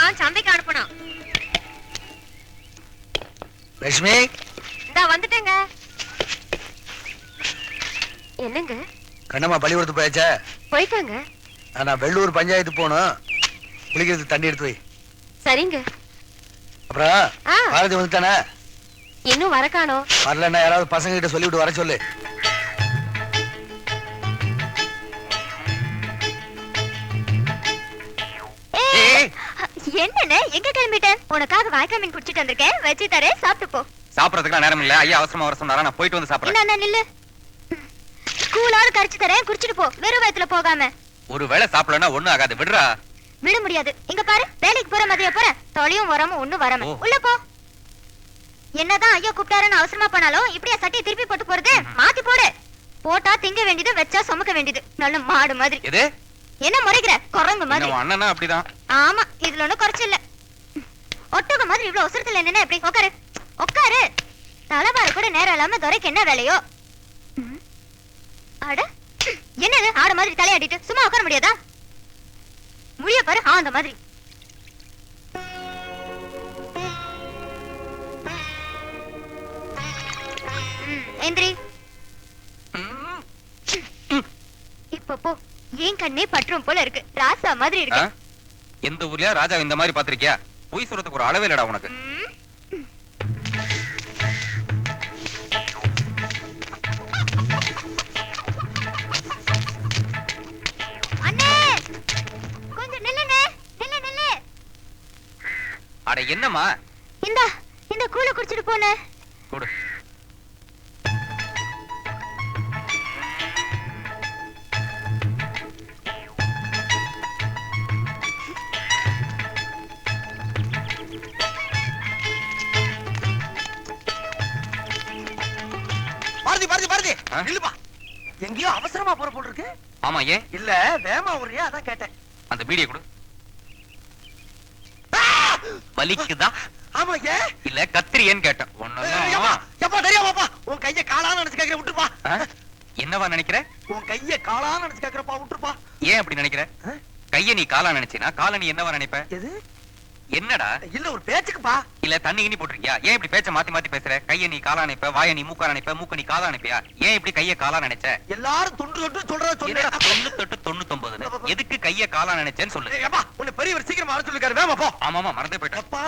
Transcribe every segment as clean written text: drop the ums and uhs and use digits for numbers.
எல்லாம் சந்தைக்கு அனுப்பணும். லட்சுமி இந்தா வந்துட்டேங்க. என்னங்க? கண்ணம்மா பள்ளிக்கூடத்து போயாச்சா? போயிட்டாங்க. நான் வெள்ளூர் பஞ்சாயத்து போகணும். குளிக்கிறதுக்கு தண்ணி எடுத்து வை. சரிங்க. அப்புறம் பாரதி வந்துட்டானே? இன்னும் வர காணோம். வரலன்னா யாராவது பசங்க கிட்ட சொல்லிவிட்டு வர சொல்லு. என்னன்னு எங்க கிளம்பிட்டேன்? உனக்காக வாய்க்கா மீன் குடிச்சிட்டு வந்திருக்கேன். வச்சு தரேன், சாப்பிட்டு போ. சாப்பிடறதுக்கு நேரம் இல்ல. ஐயா அவசரமா வர சொன்னாரா, நான் போயிட்டு வந்து சாப்பிடுறேன். என்ன நில்லு. கூலாவது கரைச்சு தரேன், குடிச்சிட்டு போ. வெறும் வயித்துல போகாம. ஒரு வேளை சாப்பிடலன்னா ஒண்ணும் ஆகாது, விடுறா. விட முடியாது. இங்க பாரு, வேலைக்கு போற மாதிரியா போற? தொலையும் வராம ஒண்ணும் வராம உள்ள போ. என்னதான் ஐயா கூப்பிட்டாருன்னு அவசரமா போனாலும் இப்படியா சட்டையை திருப்பி போட்டு போறது? மாத்தி போடு. போட்டா திங்க வேண்டியது, வச்சா சுமக்க வேண்டியது. நல்ல மாடு மாதிரி. எது என்ன முறைக்கிற? குரங்கு மாதிரி. அண்ணனா அப்படிதான். ஆமா, இதுல ஒண்ணும் குறைச்சு இல்ல. ஒட்டக மாதிரி இவ்வளவு அவசரத்துல என்ன? எப்படி உட்காரு உட்காரு. தலைவாரி கூட நேரம் இல்லாம துரைக்கு என்ன வேலையோ? அட என்னது ஆட மாதிரி தலையாடிட்டு சும்மா உட்கார முடியாதா? முடிய பாரு அந்த மாதிரி. எந்திரி. இப்ப போ. ஏன் கண்ணே பற்றும் போல இருக்கு. ராசா மாதிரி இருக்கு. எந்த ஊர்லயா ராஜா இந்த மாதிரி பாத்திருக்கியா? பொய் சொல்றதுக்கு ஒரு அளவே இல்லடா உனக்கு. அண்ணே கொஞ்சம் நில்லுனே. நில்லு நில்லு. அட என்னம்மா? இந்த கூழ குடிச்சிட்டு போனே. கொடு. எங்கேயோ அவசரமா போற போல் இருக்கு. ஆமா, ஏன் இல்ல வேமா ஒரே அதான் கேட்டேன். அந்த பீடியை கொடு. வலிக்குதா? ஆமா, ஏன் இல்ல கத்திரியேன்னு கேட்டேன். எப்பா தெரியாமாப்பா, உன் கைய காலான்னு நினைச்சு கேக்குற, விட்டுருப்பா. என்னவா நினைக்கிற? உன் கைய காலான்னு நினைச்சு கேக்குறப்பா, விட்டுருப்பா. ஏன் அப்படி நினைக்கிற? கைய நீ காலா நினைச்சினா கால நீ என்னவா நினைப்ப? எது? என்னடா? இல்ல ஒரு பேச்சுக்குப்பா. இல்ல தண்ணி கிண்ணி போட்டிருக்கியா? ஏன் இப்படி பேச்ச மாத்தி மாத்தி பேசுற? கைய நீ காலா நினைப்ப, வாய நீ மூக்கா நினைப்ப, மூக்க நீ காலா நினைப்பியா? ஏன் இப்படி கைய காலா நினைச்ச? எல்லாரும் தொன்று தொட்டு சொல்றத சொல்லு. 98 99 எதுக்கு கைய காலா நினைச்சேன்னு சொல்லு. ஏப்பா உன்னை பெரியவர் சீக்கிரமா வர சொல்லிருக்காரு, வேமா போ. ஆமாமா, மறந்தே போயிட்டேன். அப்பா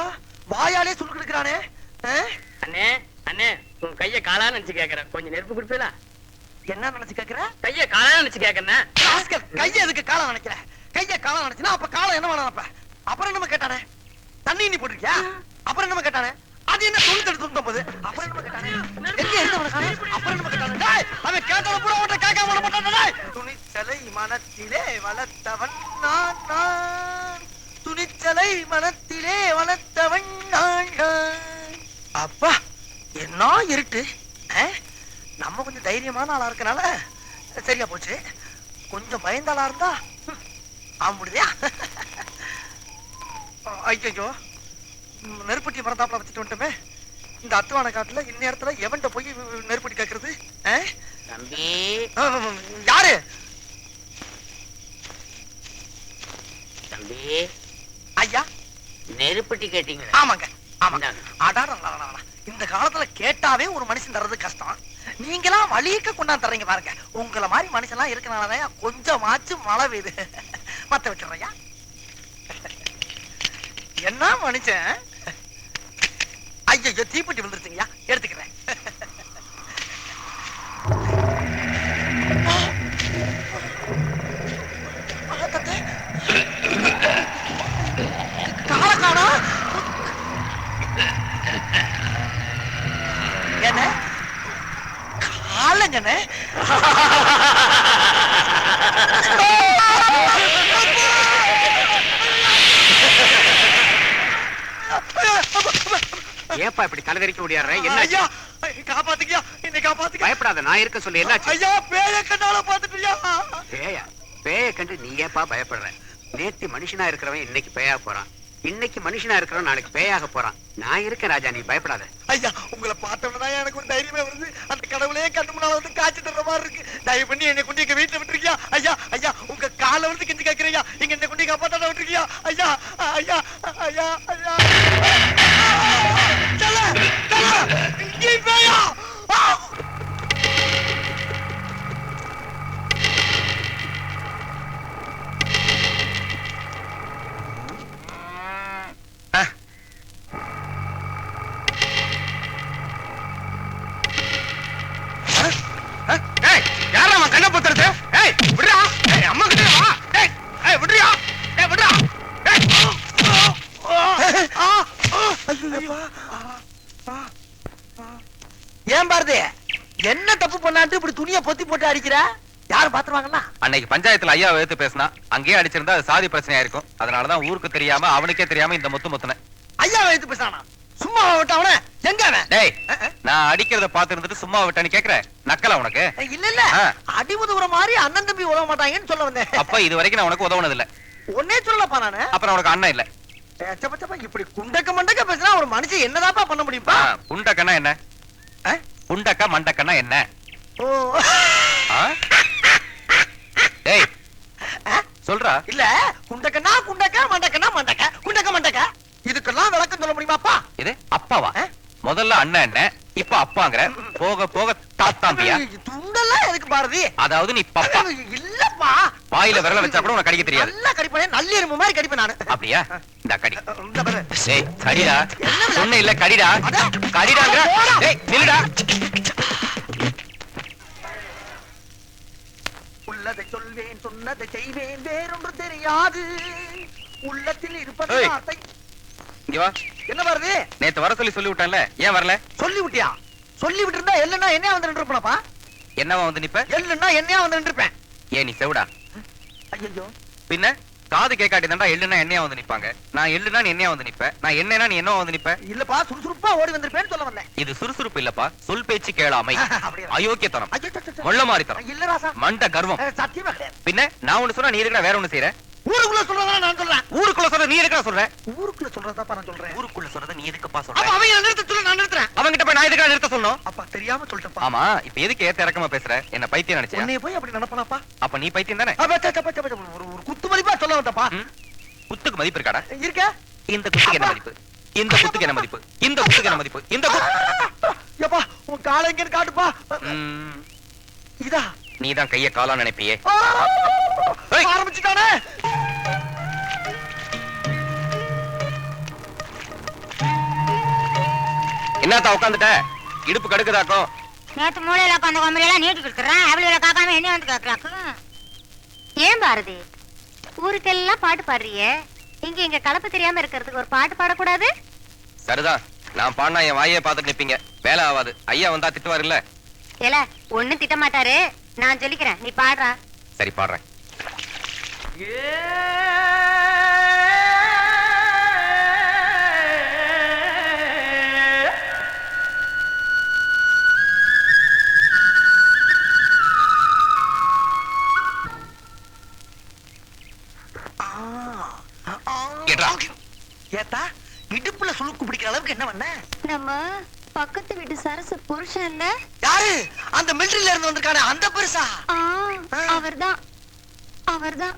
வாயாலே சொல்லி இருக்கிறானே. அண்ணே அண்ணே, உன் கைய காலான்னு நினைச்சு கேக்குறேன். கொஞ்சம் நெருப்பு குடிப்பீங்களா? என்ன நினைச்சு கேக்குற? கைய காலான்னு நினைச்சு கேக்குறேன். கைய எதுக்கு காலா நினைக்கிற? கைய காலா நினைச்சுனா அப்ப காலம் என்ன வேணும்? அப்புறம் என்ன கேட்டானே? தண்ணி நீ போட்டிருக்கியா? அப்புறம் என்ன கேட்டானே? அது என்ன 99 அப்புறம் என்ன கேட்டானே? எங்க இருந்தவன காணோம்? அப்புறம் என்ன கேட்டானே? டேய் அவன் கேட்டத பூரா ஓட்ட கேட்காம விட மாட்டானே. டேய் துணிச்சலை மனத்திலே வளர்த்தவன் நான், துணிச்சலை மனத்திலே வளர்த்தவன் நான். அப்பா என்ன இருட்டு. நம்ம கொஞ்சம் தைரியமான ஆளா இருக்கனால சரியா போச்சு. கொஞ்சம் பயந்த ஆளா இருந்தா ஆம்பிடுதியா? ஐயோ, நெருப்பட்டி மறந்தாப்புல வச்சுட்டு வந்துட்டோமே. இந்த அத்துவான காட்டுல இந்நேரத்துல எவன்ட்ட போய் நெருப்பட்டி கேக்குறது? தம்பி யாரு? தம்பி ஐயா, நெருப்பட்டி கேட்டீங்க? ஆமாங்க ஆமாங்க. அடாடா, இந்த காலத்துல கேட்டாவே ஒரு மனுஷன் தர்றது கஷ்டம். நீங்களாம் வலிக்க கொண்டாந்து தர்றீங்க பாருங்க. உங்களை மாதிரி மனுஷன் எல்லாம் இருக்கனாலதான் கொஞ்சமாச்சு மழை பெய்யுது. மத்த வச்சுறையா. என்ன மனுஷன்? ஐயோ, தீப்பெட்டி விழுந்துருச்சுங்கய்யா, எடுத்துக்கிறேன். காலக்கானா என்ன காலங்கண்ணே? ஏப்பா இப்படி தலைதறிக்க முடியாடுற? என்ன ஐயா, காப்பாத்துக்கியா, என்னை காப்பாத்துக்க. பயப்படாத, நான் இருக்க சொல்லி. என்னாச்சு? ஐயா, பேய கண்டால பாத்துட்டியா? பேயா? பேய கண்டு நீ ஏப்பா பயப்படுற? நேத்து மனுஷனா இருக்கிறவன் இன்னைக்கு பேயா போறான். இன்னைக்கு மனுஷனா இருக்கிறவன் நாளைக்கு பேயாக போறான். நான் இருக்கேன் ராஜா, நீ பயப்படாத. ஐயா, உங்களை பார்த்தோம்னா எனக்கு ஒரு தைரியமே வருது. அந்த கடவுளே கண்ணு முன்னால வந்து காய்ச்சி தர்ற மாதிரி இருக்கு. தயவு பண்ணி என்னை கொண்டு எங்க வீட்டுல விட்டுருக்கியா? ஐயா ஐயா, உங்க காலை வந்து கெஞ்சி கேட்கிறேன். இங்க என்னை கொண்டு காப்பாத்தாட விட்டுருக்கியா? ஐயா ஐயா ஐயா ஐயா தல தல இங்கே பேயா யாரா அவன் கண்ணை பொத்துறது? ஏய் விடுடா. ஏய் அம்மா கிட்ட வா. ஏய் ஏய் விடுடா. ஏய் விடுடா. ஏய் ஏன் பாரதி என்ன தப்பு பண்ணாட்டு இப்படி துணியை பொத்தி போட்டு அடிக்கிற? யாரும் பாத்துருவாங்கன்னா? அன்னைக்கு பஞ்சாயத்துல ஐயா எடுத்து பேசினா அங்கேயே அடிச்சிருந்தா அது சாதி பிரச்சனையா இருக்கும். அதனாலதான் ஊருக்கு தெரியாம அவனுக்கே தெரியாம இந்த முத்துனேன். ஐயா எடுத்து பேசானா? சும்மா விட்டு அவன எங்க அவன்? டேய் நான் அடிக்கிறத பாத்து இருந்துட்டு சும்மா விட்டான்னு கேக்குற நக்கல உனக்கு? இல்ல இல்ல அடி உதவுற மாதிரி அண்ணன் தம்பி உதவ மாட்டாங்கன்னு சொல்ல வந்தேன். அப்ப இது வரைக்கும் நான் உனக்கு உதவுனது இல்ல. ஒன்னே சொல்லப்பா நானு. அப்புறம் உனக்கு அண்ணன் இல்ல. இப்படி குண்டக்க மண்டக்க பேசினா ஒரு மனுஷன் என்னதாப்பா பண்ண முடியும்பா? புண்டக்கன்னா என்ன? புண்டக்க மண்டக்கன்னா என்ன? ஓ டேய் சொல்றா. இல்ல குண்டக்கன்னா குண்டக்க மண்டக்கன்னா மண்டக்க குண்டக்க மண்டக்க இதுக்கெல்லாம் விளக்கம் சொல்ல முடியுமாப்பா? இது அப்பாவா? முதல்ல அண்ணன் என்ன இப்ப அப்பாங்கற போக போக தாத்தாம்பியா? துண்டெல்லாம் எதுக்கு பாரதி? அதாவது நீ பப்பா இல்லப்பா. வாயில விரல வச்சா கூட உனக்கு கடிக்க தெரியாது. நல்லா கடிப்பேன், நல்ல எறும்பு மாதிரி கடிப்பேன் நானு. அப்படியா? இந்த கடி. இந்த பாரு. டேய் கடிடா. சொன்ன இல்ல கடிடா. கடிடாங்கற. டேய் நில்லுடா. உள்ளதை சொல்வேன் சொன்னதை செய்வேன் வேறொன்று தெரியாது உள்ளத்தில் இருப்பது ஏய். வார்த்தை. இங்க வா. என்ன பாரதி? நேத்து வர சொல்லி விட்டான்ல ஏன் வரல? சொல்லி விட்டியா? சொல்லி விட்டு இருந்தா எல்லுன்னா என்னையா வந்து நின்றுப்பா? என்னவா வந்து நிப்ப? எல்லுன்னா என்னையா வந்து நின்றுப்பேன். ஏன் நீ செவுடா? ஐயோ பின்ன காது கேட்காட்டி தான்டா எள்ளுனா என்னையா வந்து நிப்பாங்க. நான் எள்ளுனா நீ என்னையா வந்து நிப்ப. நான் என்னன்னா நீ என்னவா வந்து நிப்ப. இல்லப்பா சுறுசுறுப்பா ஓடி வந்திருப்பேன்னு சொல்ல வந்தேன். இது சுறுசுறுப்பு இல்லப்பா, சொல் பேச்சு கேளாமை, அப்படியா? அயோக்கியத்தனம், ஐயோ, சே, சே, சே. மொள்ள மாறித்தனம், இல்ல ராசா, மண்ட கர்வம். சத்தியமா கிடையாது. பின்ன நான் ஒண்ணு சொன்னா நீ இருக்கா வேற ஒண்ணு செய்யற? ஊருக்குள்ள சொல்றதா நான் சொல்றேன். ஊருக்குள்ள சொல்ற நீ இருக்கா சொல்ற? ஊருக்குள்ள சொல்றதாப்பா நான் சொல்றேன். ஊருக்குள்ள சொல்றத நீ எதுக்குப்பா அப்ப சொல்ற? அவன் நிறுத்த சொல்ல நான் நிறுத்துறேன். அவங்கிட்ட போய் நான் எதுக்கா நிறுத்த சொல்லணும்? அப்பா தெரியாம சொல்லிட்டேன்ப்பா. ஆமா இப்ப எதுக்கு ஏத்த இறக்கமா பேசுற? என்ன பைத்தியம் நினைச்சியா? உன்னைய போய் அப்படி நினைப்பனாப்பா? அப்ப நீ பைத்தியம் தானே? ஒரு குத்து மதிப்பா சொல்ல வந்தப்பா. குத்துக்கு மதிப்பு இருக்காடா? இருக்க இந்த குத்துக்கு என்ன மதிப்பு? இந்த குத்துக்கு என்ன மதிப்பு? இந்த குத்துக்கு என்ன மதிப்பு? இந்த எப்பா உன் காலை எங்கன்னு காட்டுப்பா. இதா நீதான் கைய காலா நினைப்பியே. ஆரம்பிச்சுட்டானே. என்னத்தா உட்காந்துட்ட? இடுப்பு கடுக்குதாக்கும். நேத்து மூளையில உட்காந்து கொம்பரையெல்லாம் நீட்டி கொடுக்குறேன். அவளில காக்காம என்ன வந்து கேட்கறாக்கு? ஏன் பாரதி ஊருக்கெல்லாம் பாட்டு பாடுறியே, இங்க எங்க கலப்பு தெரியாம இருக்கிறதுக்கு ஒரு பாட்டு பாடக்கூடாது? சரிதான், நான் பாடினா என் வாயே பார்த்துட்டு நிப்பீங்க, வேலை ஆகாது. ஐயா வந்தா திட்டுவார் இல்ல? ஏல ஒண்ணும் திட்ட மாட்டாரு, நான் சொல்லிக்கிறேன், நீ பாடுறா. சரி பாடுறேன். ஏத்தா இடுப்புல சுளுக்கு பிடிக்கிற அளவுக்கு என்ன பண்ண? நம்ம பக்கத்து வீட்டு சரசு புருஷன் இல்ல? யாரு? அந்த மிலிட்டரியில இருந்து வந்திருக்கானே அந்த பெருசா? அவர்தான் அவர்தான்.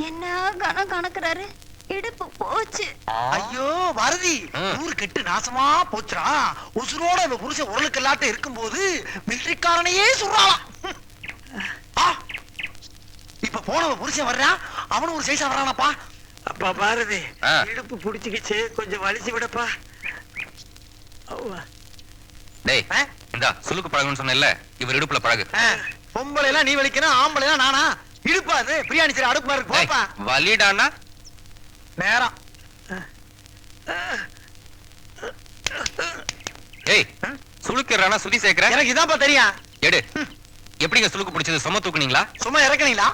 என்ன கணம் கணக்குறாரு, இடுப்பு போச்சு. ஐயோ பாரதி, ஊரு கெட்டு நாசமா போச்சுரா. உசுரோட அந்த புருஷன் உரலுக்கெல்லாட்டம் இருக்கும்போது மிலிட்டரிக்காரனையே சொல்றாளாம். இப்ப போனவ புருஷன் வர்றான், அவனும் ஒரு சைஸா வரானப்பா. அப்பா பாரதி, இடுப்பு புடிச்சுக்கிச்சு, கொஞ்சம் வலிச்சு விடப்பா. டேய் இந்தா சுளுக்கு பழகுன்னு சொன்னேன்ல, இவர் இடுப்புல பழகு. பொம்பளை எல்லாம் நீ வலிக்கணும், ஆம்பளை எல்லாம் நானா? இடுப்பா அது பிரியாணி சரி அடுப்பு மாதிரி போப்பா. வலிடானா நேரம். ஏய் சுளுக்குறானா சுதி சேர்க்கிற? எனக்கு இதான்ப்பா தெரியும். எடு. எப்படிங்க சுளுக்கு பிடிச்சது? சும்மா தூக்குனீங்களா? சும்மா இறக்குனீங்களா?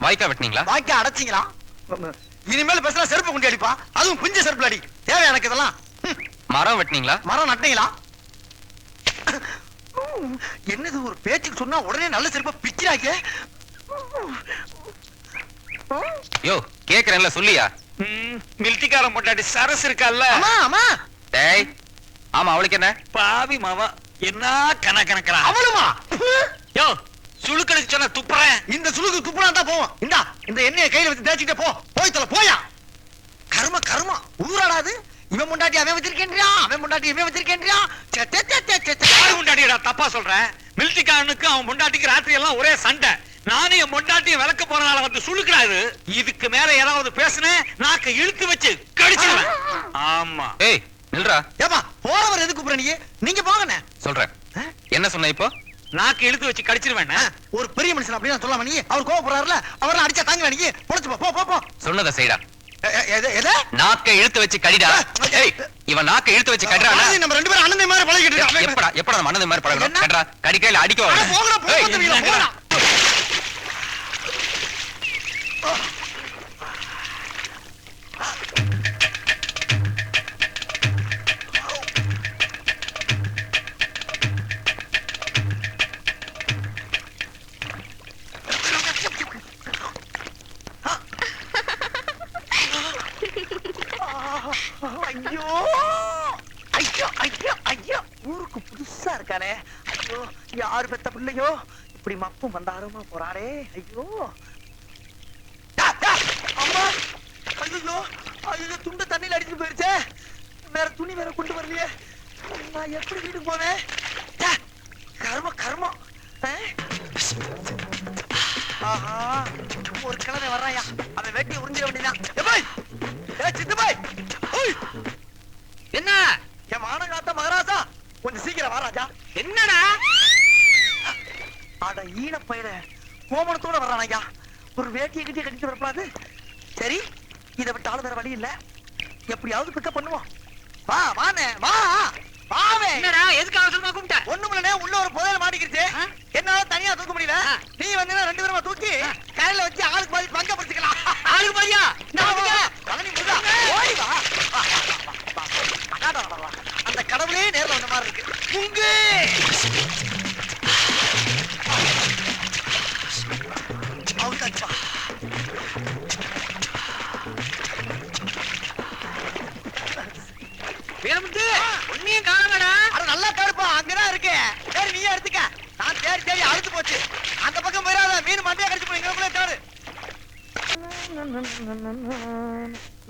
வாய்க்கா வெட்டினீங்களா? வாய்க்கா அடைச்சிங்களா? இனிமேல் பேசுனா செருப்பு கொண்டு அடிப்பா, அதுவும் பிஞ்ச செருப்புல அடி. தேவை எனக்கு இதெல்லாம். மரம் வெட்டினீங்களா? மரம் நட்டீங்களா? என்னது ஒரு பேச்சுக்கு சொன்னா உடனே நல்ல செருப்பா பிக்கிறாங்க. யோ கேக்குறேன்ல சொல்லியா? மிலிட்டிக்காரன் பொண்டாட்டி சரஸ் இருக்கால்ல? ஆமா ஆமா. டேய் ஆமா, அவளுக்கு என்ன? பாவி மாவா என்ன கணக்கணக்கிறா? அவளுமா? யோ சுழுக்கடிச்சு சொன்ன துப்புறேன். இந்த சுளுக்கு துப்புனா தான் போவோம். இந்தா இந்த எண்ணெயை கையில வச்சு தேய்ச்சிட்டே போ. போய் தொலை போயா. கர்ம கர்ம ஊராடாது. இவன் முண்டாட்டி அவன் வச்சிருக்கேன்றியா, அவன் முண்டாட்டி இவன் வச்சிருக்கேன்றியா. யாரு முண்டாட்டிடா தப்பா சொல்ற? மிலிட்டரிக்காரனுக்கு அவன் முண்டாட்டிக்கு ராத்திரி எல்லாம் ஒரே சண்டை. நானே என் முண்டாட்டியை விளக்க போறனால வந்து சுழுக்கிறாரு. இதுக்கு மேல ஏதாவது பேசுனேன் நாக்க இழுத்து வச்சு கடிச்சிடுவேன். ஆமா. ஏய் நில்றா. ஏப்பா போறவர் எதுக்கு கூப்பிடுற நீ? நீங்க போங்கண்ணே. சொல்றேன். என்ன சொன்ன இப்போ? நாக்கு இழுத்து வச்சு கடிச்சிருவேன். ஒரு பெரிய மனுஷன் அப்படின்னு சொல்லாம நீ அவர் கோவப்படுறாருல, அவரெல்லாம் அடிச்சா தாங்க நீ பொழைச்சு போ போ போ. சொன்னதை செய்டா. எதை நாக்கை இழுத்து வச்சு கடிடா. ஏய் இவன் நாக்கை இழுத்து வச்சு கடிறானா? நம்ம ரெண்டு பேரும் அண்ணன் மாதிரி பழகிட்டு இருக்கோம். எப்படா நம்ம அண்ணன் மாதிரி பழகணும்? கடிறா. கடிக்கையில அடிக்க வா. போங்கடா போங்கடா. ஐயோ ஐயோ ஐயோ ஐயோ ஊருக்கு புதுசா இருக்கானே. ஐயோ யாரு பெத்த பிள்ளையோ இப்படி மப்பும் வந்தாரமா போறாரே. ஐயோ அம்மா ஐயோ ஐயோ துண்டு தண்ணியில அடிச்சு போயிருச்சே. வேற துணி வேற கொண்டு வரலையே. நான் எப்படி வீட்டுக்கு போவேன்? கர்ம கர்மம். ஆஹா ஒரு கிழமை வர்றாயா. அவன் வெட்டி உறிஞ்சிட வேண்டியதான். என்ன என் மானகாத்த மகராசா கொஞ்சம் சீக்கிரம் வா ராஜா. என்னடா? அட ஈன பையல கோமணத்தோட வர்றான் ஐயா. ஒரு வேட்டியை கட்டி கட்டிட்டு வரப்படாது. சரி இதை விட்டாலும் வேற வழி இல்ல. எப்படியாவது பிக்கப் பண்ணுவோம். வா வானே வா வாவே. என்னடா எதுக்கு அவசரமா கூப்பிட்ட? ஒண்ணுமில்லனே உள்ள ஒரு புதையல் மாட்டிக்கிருச்சு. என்னால தனியா தூக்க முடியல. நீ வந்து ரெண்டு பேரும் தூக்கி கையில வச்சு ஆளுக்கு பாதி பங்க பிடிச்சுக்கலாம். ஆளுக்கு பாதியா? ஓடி வா. அந்த கடவுளே நேர்ல வந்த மாதிரி இருக்கு. புங்கு அவுத்தாச்சுப்பா. வீரமுத்து ஒன்னையும் காணங்கடா. அது நல்லா தடுப்பா. அங்கதான் இருக்கு. சரி நீயே எடுத்துக்க. நான் தேடி தேடி அழுத்து போச்சு. அந்த பக்கம் போயிடாத. மீன் மண்டையா கடிச்சு போய் எங்களுக்குள்ளே தேடு.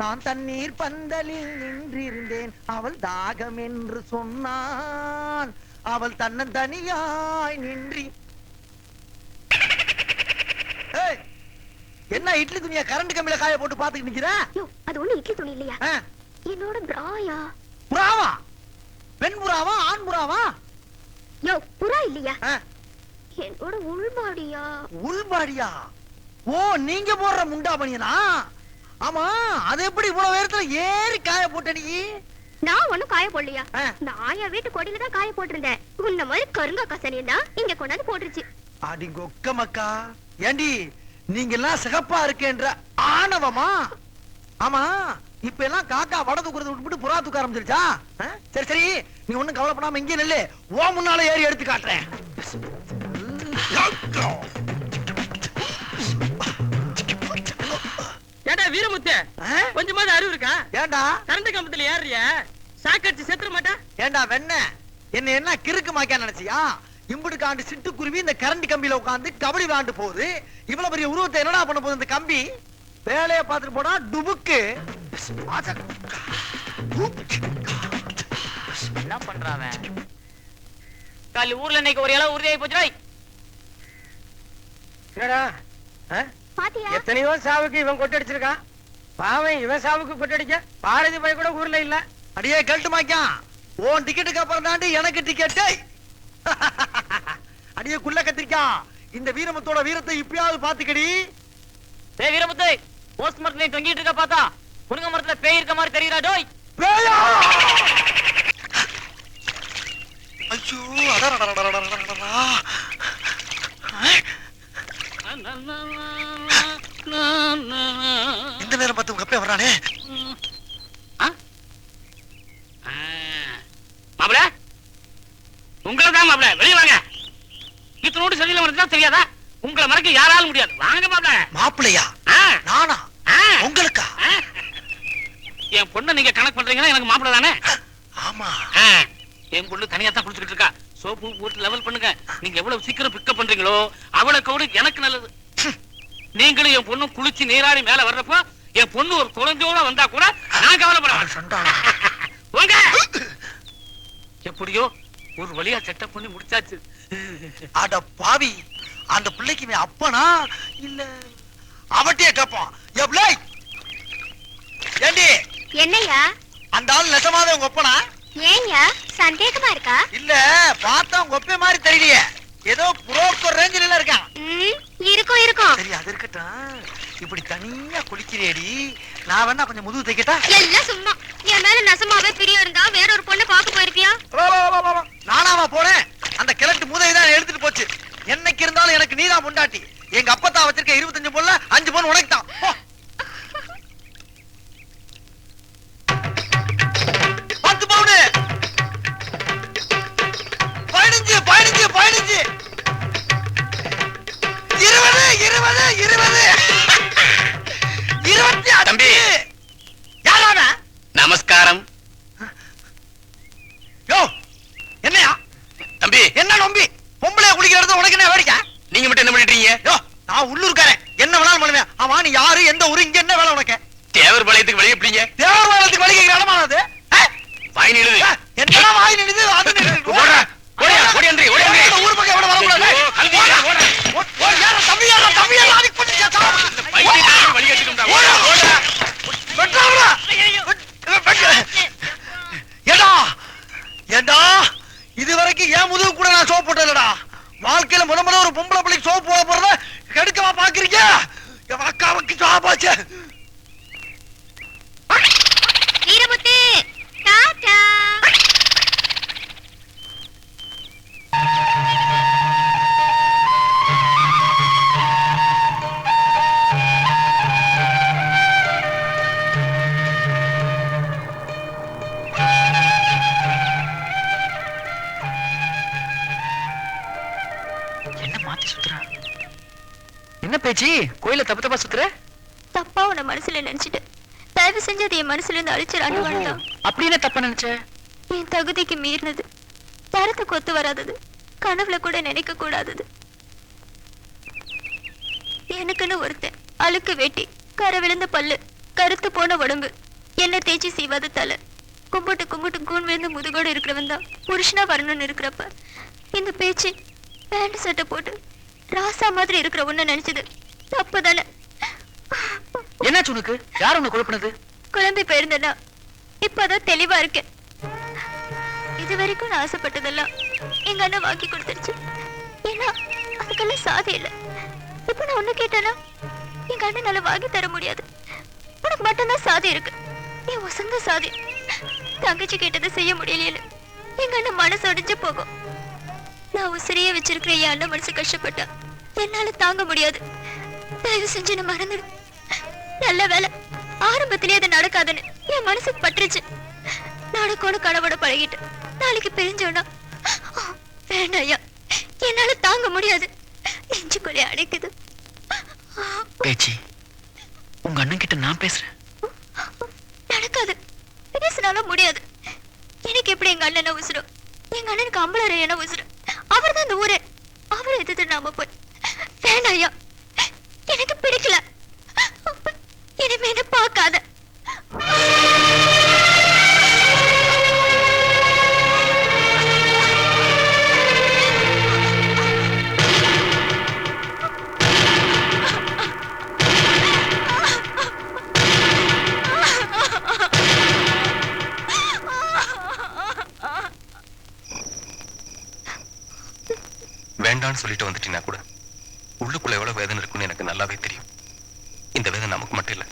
நான் தண்ணீர் பந்தலில் நின்றிருந்தேன். அவள் தாகம் என்று சொன்னான். அவள் தன்னன் தனியாய் நின்றி. என்ன இட்லி துணியா கரண்ட் கம்பியில காய போட்டு பாத்துக்கிட்டு நிக்கிற? அது ஒண்ணு இட்லி துணி இல்லையா? என்னோட பிராயா. புறாவா? பெண் புறாவா ஆண் புறாவா? யோ புறா இல்லையா? என்னோட உள்பாடியா. உள்பாடியா? ஓ நீங்க போடுற முண்டா பனியனா? ஆமா அது எப்படி இவ்வளவு நேரத்துல ஏறி காய போட்ட நீ? நான் ஒண்ணும் காய போடலையா. நான் என் வீட்டு கொடியில தான் காய போட்டிருந்தேன். உன்ன மாதிரி கருங்கா கசனியம் தான் இங்க கொண்டாந்து போட்டுருச்சு. அடி கொக்க மக்கா. ஏண்டி நீங்க எல்லாம் சிகப்பா இருக்கேன்ற ஆணவமா? ஆமா இப்ப எல்லாம் காக்கா வட தூக்குறது விட்டுட்டு புறா தூக்க ஆரம்பிச்சிருச்சா? சரி சரி நீ ஒண்ணும் கவலைப்படாம இங்கே நில்லு. ஓ முன்னால ஏறி எடுத்து காட்டுறேன். ஏண்டா வீரமுத்து கொஞ்சமாவது அறிவு இருக்கா? ஏண்டா கரண்ட் கம்பத்துல ஏறிய சாக்கடிச்சு செத்துற மாட்டா? ஏண்டா வெண்ண என்ன என்ன கிறுக்கு மாக்கியா நினைச்சியா? இம்புடு காண்டு சிட்டுக்குருவி இந்த கரண்ட் கம்பியில உட்காந்து கபடி விளையாண்டு போகுது. இவ்வளவு பெரிய உருவத்தை என்னடா பண்ண போகுது இந்த கம்பி? வேலையை பார்த்துட்டு போனா டுபுக்கு. என்ன பண்றான்? காலி ஊர்ல இன்னைக்கு ஒரு இளவு உறுதியாகி போச்சு. என்னடா பாத்தியா? எத்தனையோ சாவுக்கு இவன் கொட்டடிச்சிருக்கான். பாவன் இவன் சாவுக்கு கொட்டடிக்க பாரதி பாய் கூட ஊர்ல இல்ல. அடியே கழட்டு மாக்கியா. உன் டிக்கெட்டுக்கு அப்புறம் தாண்டி எனக்கு டிக்கெட்டு. அடியே குள்ள கத்திரிக்கா. இந்த வீரமுத்தோட வீரத்தை இப்பயாவது பாத்துக்கடி. ஏய் வீரமுத்து போஸ்ட் மரத்துல தொங்கிட்டு இருக்க பார்த்தா முருங்க மரத்துல பேய் இருக்க மாதிரி தெரியுறா டோய். பேயா? ஐயோ அடடடடடடடடடா. இந்த நேரம் பார்த்து உங்க அப்பா வர்றானே. மாப்ள உங்களை தான் மாப்ள வெளிய வாங்க. இத்தனோடு சரியில்லை மரத்துதான் தெரியாதா? உங்களை மறக்க யாராலும் முடியாது. வாங்க மாப்ள. மாப்பிள்ளையா? நானா? உங்களுக்கா? என் பொண்ணை நீங்க கணக்கு பண்றீங்கன்னா எனக்கு மாப்பிள்ள தானே? ஆமா. என் பொண்ணு தனியா தான் குளிச்சுக்கிட்டு இருக்கா. சோப்பு போட்டு லெவல் பண்ணுங்க. நீங்க எவ்வளவு சீக்கிரம் பிக்கப் பண்றீங்களோ அவ்வளவுக்கு அவ்வளவு எனக்கு நல்லது. நீங்களும் என் பொண்ணு குளிச்சு நீராடி மேல வர்றப்போ என் பொண்ணு ஒரு குழந்தையோட வந்தா கூட நான் கவலைப்படுறேன். போங்க. எப்படியோ ஒரு வழியா செட்டப் பண்ணி முடிச்சாச்சு. அட பாவி, அந்த பிள்ளைக்கு இவன் அப்பனா இல்ல அவட்டையே கேட்பான். ஏண்டி என்னையா அந்த ஆள் நெசமாவே உங்க ஒப்பனா? ஏன்யா சந்தேகமா இருக்கா? இல்ல பார்த்தா உங்க ஒப்பே மாதிரி தெரியலையே, ஏதோ புரோக்கர் ரேஞ்சில இருக்கான். இருக்கும் இருக்கும். சரி அது இருக்கட்டும், இப்படி தனியா குளிக்கிறேடி, நான் வேணா கொஞ்சம் முதுகு தைக்கட்டா? எல்லாம் சும்மா. என் மேல நசமாவே பிரியம் இருந்தா வேற ஒரு பொண்ணை பார்க்க போயிருப்பியா? நானாவா போனேன்? அந்த கிழட்டு மூதை தான் எடுத்துட்டு போச்சு. என்னைக்கு இருந்தாலும் எனக்கு நீதான் பொண்டாட்டி. எங்க அப்பத்தா வச்சிருக்க 25 பொண்ணுல 5 பொண்ணு உனக்கு தான். 10 பவுன் 15 15 15 20 20 தம்பி. யாரான? நமஸ்காரம். யோ என்னையா தம்பி, என்ன நம்பி பொம்பளைய குளிக்கிறது உனக்கு என்ன வேடிக்கை? நீங்க மட்டும் என்ன பண்ணிட்டீங்க? யோ நான் உள்ளூர்காரன், என்ன வேணாலும் பண்ணுவேன். ஆமா நீ யாரு, எந்த ஊரு, இங்க என்ன வேலை உனக்கு? தேவர் பாளையத்துக்கு வெளியே எப்படிங்க? தேவர்வாளத்துக்கு வழி கேட்கிற இடமானது? வாய் நிழுது. என்ன வாய் நினைது அது நினைது? ஊர் பக்கம் எவ்வளவு வரக்கூடாது? இதுவரைக்கும் ஏன் முதுகு கூட நான் சோப்பு போட்டதுடா. வாழ்க்கையில முதல்ல ஒரு பொம்பளை பிள்ளைக்கு சோப்பு போட போறத கெடுக்கவா பாக்குறீங்க? என் அக்காவுக்கு சாப்பாச்சு. வீரமுத்து டாடா. என்ன மாத்தி சுத்துற? என்ன பேச்சு? கோயில தப்பு தப்பா சுத்துற? தப்பா உன்னை மனசுல நினைச்சிட்டு தயவு செஞ்சு அதை என் மனசுல இருந்து அழிச்சிடான்னு வேண்டாம். அப்படி என்ன தப்பா நினைச்ச? என் தகுதிக்கு மீறினது, தரத்துக்கு ஒத்து வராதது, கனவுல கூட நினைக்க கூடாதது. எனக்குன்னு ஒருத்தன் அழுக்கு வேட்டி, கரை விழுந்த பல்லு, கருத்து போன உடம்பு, என்ன தேய்ச்சி செய்வாத தலை, கும்பிட்டு கும்பிட்டு கூண் விழுந்து முதுகோடு இருக்கிறவன் தான் புருஷனா வரணும்னு இருக்கிறப்ப இந்த பேச்சு பேண்ட் சட்டை போட்டு ராசா மாதிரி இருக்கிற உன்ன நினைச்சது தப்பு தானே? என்னாச்சு உனக்கு? யார் உன்னை குழப்பினது? குழம்பி போயிருந்தேன்னா இப்பதான் தெளிவா இருக்கேன். இது வரைக்கும் நான் ஆசைப்பட்டதெல்லாம் எங்க அண்ணன் வாங்கி கொடுத்துருச்சு. ஏன்னா அதுக்கெல்லாம் சாதி இல்லை. இப்ப நான் ஒண்ணு கேட்டேன்னா எங்க அண்ணனால வாங்கி தர முடியாது. உனக்கு மட்டும்தான் சாதி இருக்கு, என் வசந்த சாதி. தங்கச்சி கேட்டதை செய்ய முடியலையே எங்க அண்ணன் மனசு ஒடிஞ்சு போகும். நான் உசிரியே வச்சிருக்கிற என் அண்ணன் மனசு கஷ்டப்பட்டா என்னால தாங்க முடியாது. தயவு செஞ்சு என்ன மறந்துடு. நல்ல வேலை ஆரம்பத்திலேயே அது நடக்காதுன்னு என் மனசுக்கு பட்டுருச்சு. நடக்கோடு கனவோட பழகிட்டு நாளைக்கு பிரிஞ்சோன்னா வேண்டாம் ஐயா, என்னால தாங்க முடியாது. நெஞ்சுக்குள்ளே அடைக்குது. பேச்சு உங்க அண்ணன் கிட்ட நான் பேசுறேன். நடக்காது, பேசினாலும் முடியாது. எனக்கு எப்படி எங்க அண்ணனை உசுரும்? எங்க அண்ணனுக்கு அம்பளரை என்ன உசுரும்? அவர் தான் இந்த ஊரே. அவரை எதிர்த்து நாம போய் வேண்டாம் ஐயா, எனக்கு பிடிக்கல. இனிமே என்ன பார்க்காத. வேண்டான்னு சொல்லிட்டு வந்துட்டீங்கன்னா கூட உள்ளுக்குள்ள எவ்வளவு வேதனை இருக்குன்னு எனக்கு நல்லாவே தெரியும். இந்த வேதனை நமக்கு மட்டும் இல்ல,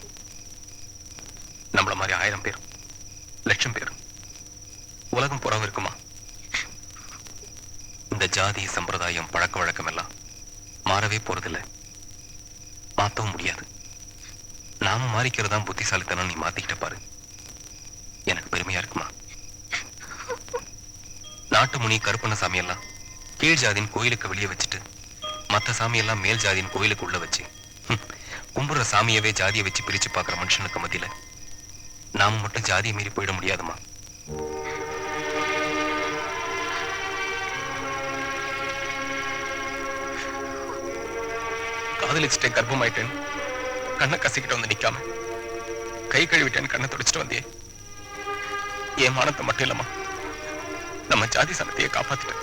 நம்மள மாதிரி 1000 பேர், லட்சம் பேர் உலகம் புறம் இருக்குமா? இந்த ஜாதி, சம்பிரதாயம், பழக்க வழக்கம் எல்லாம் மாறவே போறதில்லை, மாத்தவும் முடியாது. நாம மாறிக்கிறதா புத்திசாலித்தனம். நீ மாத்திக்கிட்ட பாரு, எனக்கு பெருமையா இருக்குமா? நாட்டு முனி கருப்பண்ண சாமியெல்லாம் கீழ் ஜாதியின் கோயிலுக்கு வெளியே வச்சுட்டு மத்த சாமியெல்லாம் மேல் ஜாதியின் கோயிலுக்கு உள்ள வச்சு கும்புற சாமியவே ஜாதியை வச்சு பிரிச்சு பாக்குற மனுஷனுக்கு மத்தியில நாம மட்டும் ஜாதியை மீறி போயிட முடியாதுமா? காதலிச்சுட்டே கர்ப்பமாயிட்டேன்னு கண்ணை கசிக்கிட்டு வந்து நிக்காம கை கழுவிட்டேன்னு கண்ணை துடைச்சிட்டு வந்தியே என் மானத்தை மட்டும் இல்லம்மா நம்ம ஜாதி சனத்தையே காப்பாத்திட்டேன்.